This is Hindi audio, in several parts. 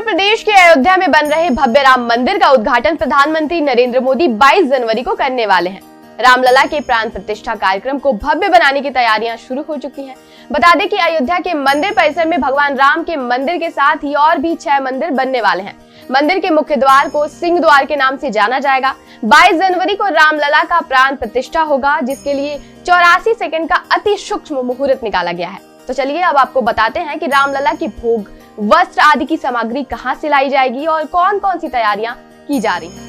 उत्तर प्रदेश के अयोध्या में बन रहे भव्य राम मंदिर का उद्घाटन प्रधानमंत्री नरेंद्र मोदी 22 जनवरी को करने वाले हैं। रामलला के प्राण प्रतिष्ठा कार्यक्रम को भव्य बनाने की तैयारियां शुरू हो चुकी हैं। बता दें कि अयोध्या के मंदिर परिसर में भगवान राम के मंदिर के साथ ही और भी 6 मंदिर बनने वाले हैं। मंदिर के मुख्य द्वार को सिंह द्वार के नाम से जाना जाएगा। 22 जनवरी को रामलला का प्राण प्रतिष्ठा होगा, जिसके लिए 84 सेकंड का अति सूक्ष्म मुहूर्त निकाला गया है। तो चलिए अब आपको बताते हैं कि रामलला की भोग, वस्त्र आदि की सामग्री कहां से लाई जाएगी और कौन कौन सी तैयारियां की जा रही हैं।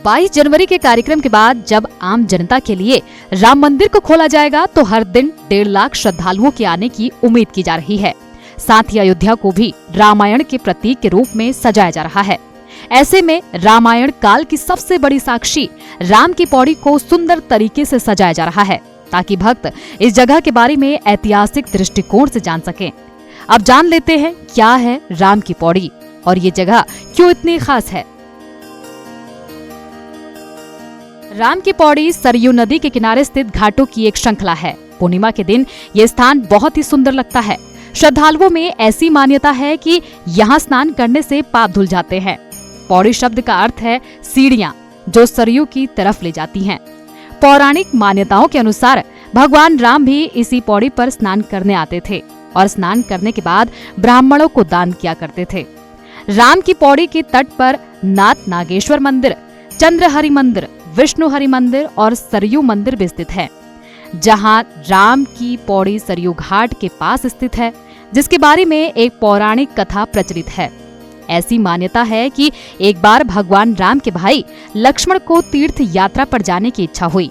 22 जनवरी के कार्यक्रम के बाद जब आम जनता के लिए राम मंदिर को खोला जाएगा तो हर दिन 1.5 लाख श्रद्धालुओं के आने की उम्मीद की जा रही है। साथ ही अयोध्या को भी रामायण के प्रतीक के रूप में सजाया जा रहा है। ऐसे में रामायण काल की सबसे बड़ी साक्षी राम की पौड़ी को सुंदर तरीके से सजाया जा रहा है, ताकि भक्त इस जगह के बारे में ऐतिहासिक दृष्टिकोण से जान सकें। अब जान लेते हैं क्या है राम की पौड़ी और ये जगह क्यों इतनी खास है। राम की पौड़ी सरयू नदी के किनारे स्थित घाटों की एक श्रृंखला है। पूर्णिमा के दिन ये स्थान बहुत ही सुंदर लगता है। श्रद्धालुओं में ऐसी मान्यता है कि यहाँ स्नान करने से पाप धुल जाते हैं। पौड़ी शब्द का अर्थ है सीढ़ियाँ जो सरयू की तरफ ले जाती हैं। पौराणिक मान्यताओं के अनुसार भगवान राम भी इसी पौड़ी पर स्नान करने आते थे और स्नान करने के बाद ब्राह्मणों को दान किया करते थे। राम की पौड़ी के तट पर नाथ नागेश्वर मंदिर, चंद्रहरि मंदिर, विष्णु हरि मंदिर और सरयू मंदिर भी स्थित है। जहां राम की पौड़ी सरयू घाट के पास स्थित है, जिसके बारे में एक पौराणिक कथा प्रचलित है। ऐसी मान्यता है कि एक बार भगवान राम के भाई लक्ष्मण को तीर्थ यात्रा पर जाने की इच्छा हुई,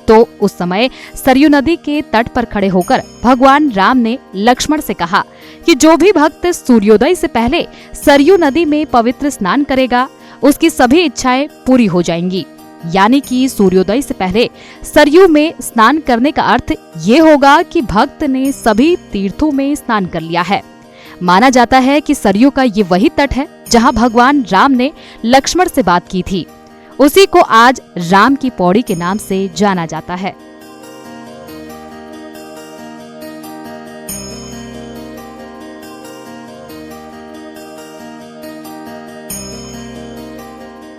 तो उस समय सरयू नदी के तट पर खड़े होकर भगवान राम ने लक्ष्मण से कहा कि जो भी भक्त सूर्योदय से पहले सरयू नदी में पवित्र स्नान करेगा, उसकी सभी इच्छाएं पूरी हो जाएंगी। यानी कि सूर्योदय से पहले सरयू में स्नान करने का अर्थ ये होगा कि भक्त ने सभी तीर्थों में स्नान कर लिया है। माना जाता है कि सरयू का ये वही तट है जहां भगवान राम ने लक्ष्मण से बात की थी। उसी को आज राम की पौड़ी के नाम से जाना जाता है।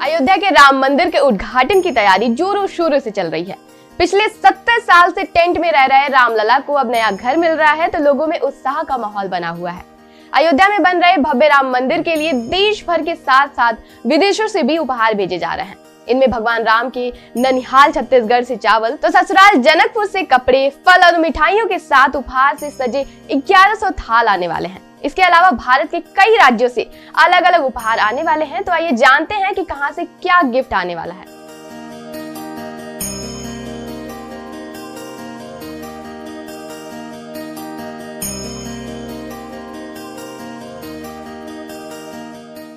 अयोध्या के राम मंदिर के उद्घाटन की तैयारी जोरों शोरों से चल रही है। पिछले 70 साल से टेंट में रह रहे रामलला को अब नया घर मिल रहा है, तो लोगों में उत्साह का माहौल बना हुआ है। अयोध्या में बन रहे भव्य राम मंदिर के लिए देश भर के साथ साथ विदेशों से भी उपहार भेजे जा रहे हैं। इनमें भगवान राम के ननिहाल छत्तीसगढ़ से चावल, तो ससुराल जनकपुर से कपड़े, फल और मिठाइयों के साथ उपहार से सजे 1100 थाल आने वाले हैं। इसके अलावा भारत के कई राज्यों से अलग अलग उपहार आने वाले हैं। तो आइए जानते हैं कि कहां से क्या गिफ्ट आने वाला है।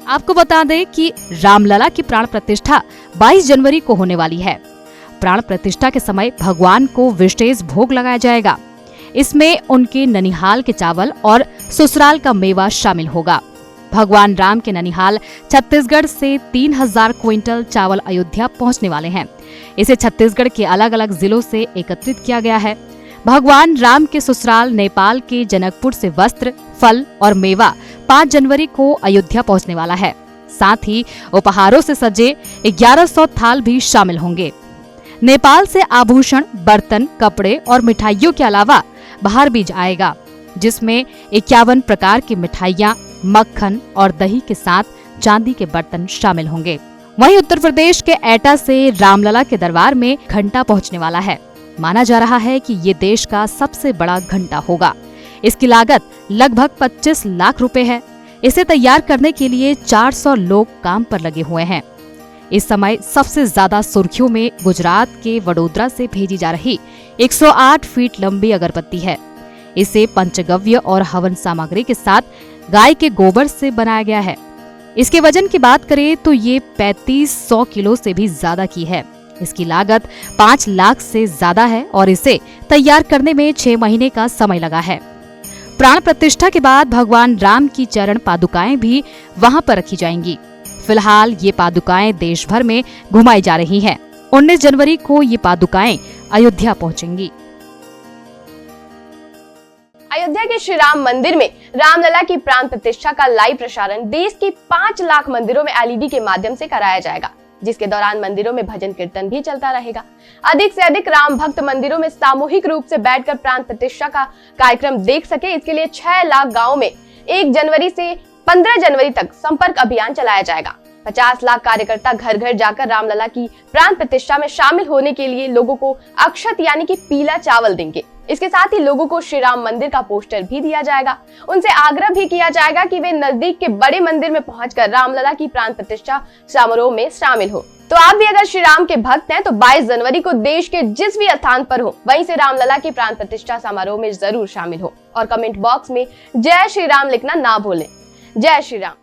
आपको बता दें कि रामलला की प्राण प्रतिष्ठा 22 जनवरी को होने वाली है। प्राण प्रतिष्ठा के समय भगवान को विशेष भोग लगाया जाएगा। इसमें उनके ननिहाल के चावल और ससुराल का मेवा शामिल होगा। भगवान राम के ननिहाल छत्तीसगढ़ से 3000 क्विंटल चावल अयोध्या पहुंचने वाले हैं। इसे छत्तीसगढ़ के अलग अलग जिलों से एकत्रित किया गया है। भगवान राम के ससुराल नेपाल के जनकपुर से वस्त्र, फल और मेवा 5 जनवरी को अयोध्या पहुंचने वाला है। साथ ही उपहारों से सजे 1100 थाल भी शामिल होंगे। नेपाल से आभूषण, बर्तन, कपड़े और मिठाइयों के अलावा बाहर बीज आएगा, जिसमें 51 प्रकार की मिठाइयाँ, मक्खन और दही के साथ चांदी के बर्तन शामिल होंगे। वहीं उत्तर प्रदेश के एटा से रामलला के दरबार में घंटा पहुंचने वाला है। माना जा रहा है कि ये देश का सबसे बड़ा घंटा होगा। इसकी लागत लगभग 25 लाख रुपए है। इसे तैयार करने के लिए 400 लोग काम पर लगे हुए हैं। इस समय सबसे ज्यादा सुर्खियों में गुजरात के वडोदरा से भेजी जा रही 108 फीट लंबी अगरबत्ती है। इसे पंचगव्य और हवन सामग्री के साथ गाय के गोबर से बनाया गया है। इसके वजन की बात करें तो ये 3500 किलो से भी ज्यादा की है। इसकी लागत 5 लाख से ज्यादा है और इसे तैयार करने में 6 महीने का समय लगा है। प्राण प्रतिष्ठा के बाद भगवान राम की चरण पादुकाएं भी वहां पर रखी जाएंगी। फिलहाल ये पादुकाएं देश भर में घुमाई जा रही हैं। 19 जनवरी को ये पादुकाएं अयोध्या पहुंचेंगी। अयोध्या के श्री राम मंदिर में रामलला की प्राण प्रतिष्ठा का लाइव प्रसारण देश के 5 लाख मंदिरों में एलईडी के माध्यम से कराया जाएगा, जिसके दौरान मंदिरों में भजन कीर्तन भी चलता रहेगा। अधिक से अधिक राम भक्त मंदिरों में सामूहिक रूप से बैठकर प्राण प्रतिष्ठा का कार्यक्रम देख सके, इसके लिए 6 लाख गाँव में 1 जनवरी से 15 जनवरी तक संपर्क अभियान चलाया जाएगा। 50 लाख कार्यकर्ता घर घर जाकर रामलला की प्राण प्रतिष्ठा में शामिल होने के लिए लोगों को अक्षत यानी कि पीला चावल देंगे। इसके साथ ही लोगों को श्री राम मंदिर का पोस्टर भी दिया जाएगा। उनसे आग्रह भी किया जाएगा कि वे नजदीक के बड़े मंदिर में पहुंचकर रामलला की प्राण प्रतिष्ठा समारोह में शामिल हो। तो आप भी अगर श्री राम के भक्त हैं तो 22 जनवरी को देश के जिस भी स्थान पर हो वहीं से रामलला की प्राण प्रतिष्ठा समारोह में जरूर शामिल हो और कमेंट बॉक्स में जय श्री राम लिखना ना भूलें। जय श्री राम।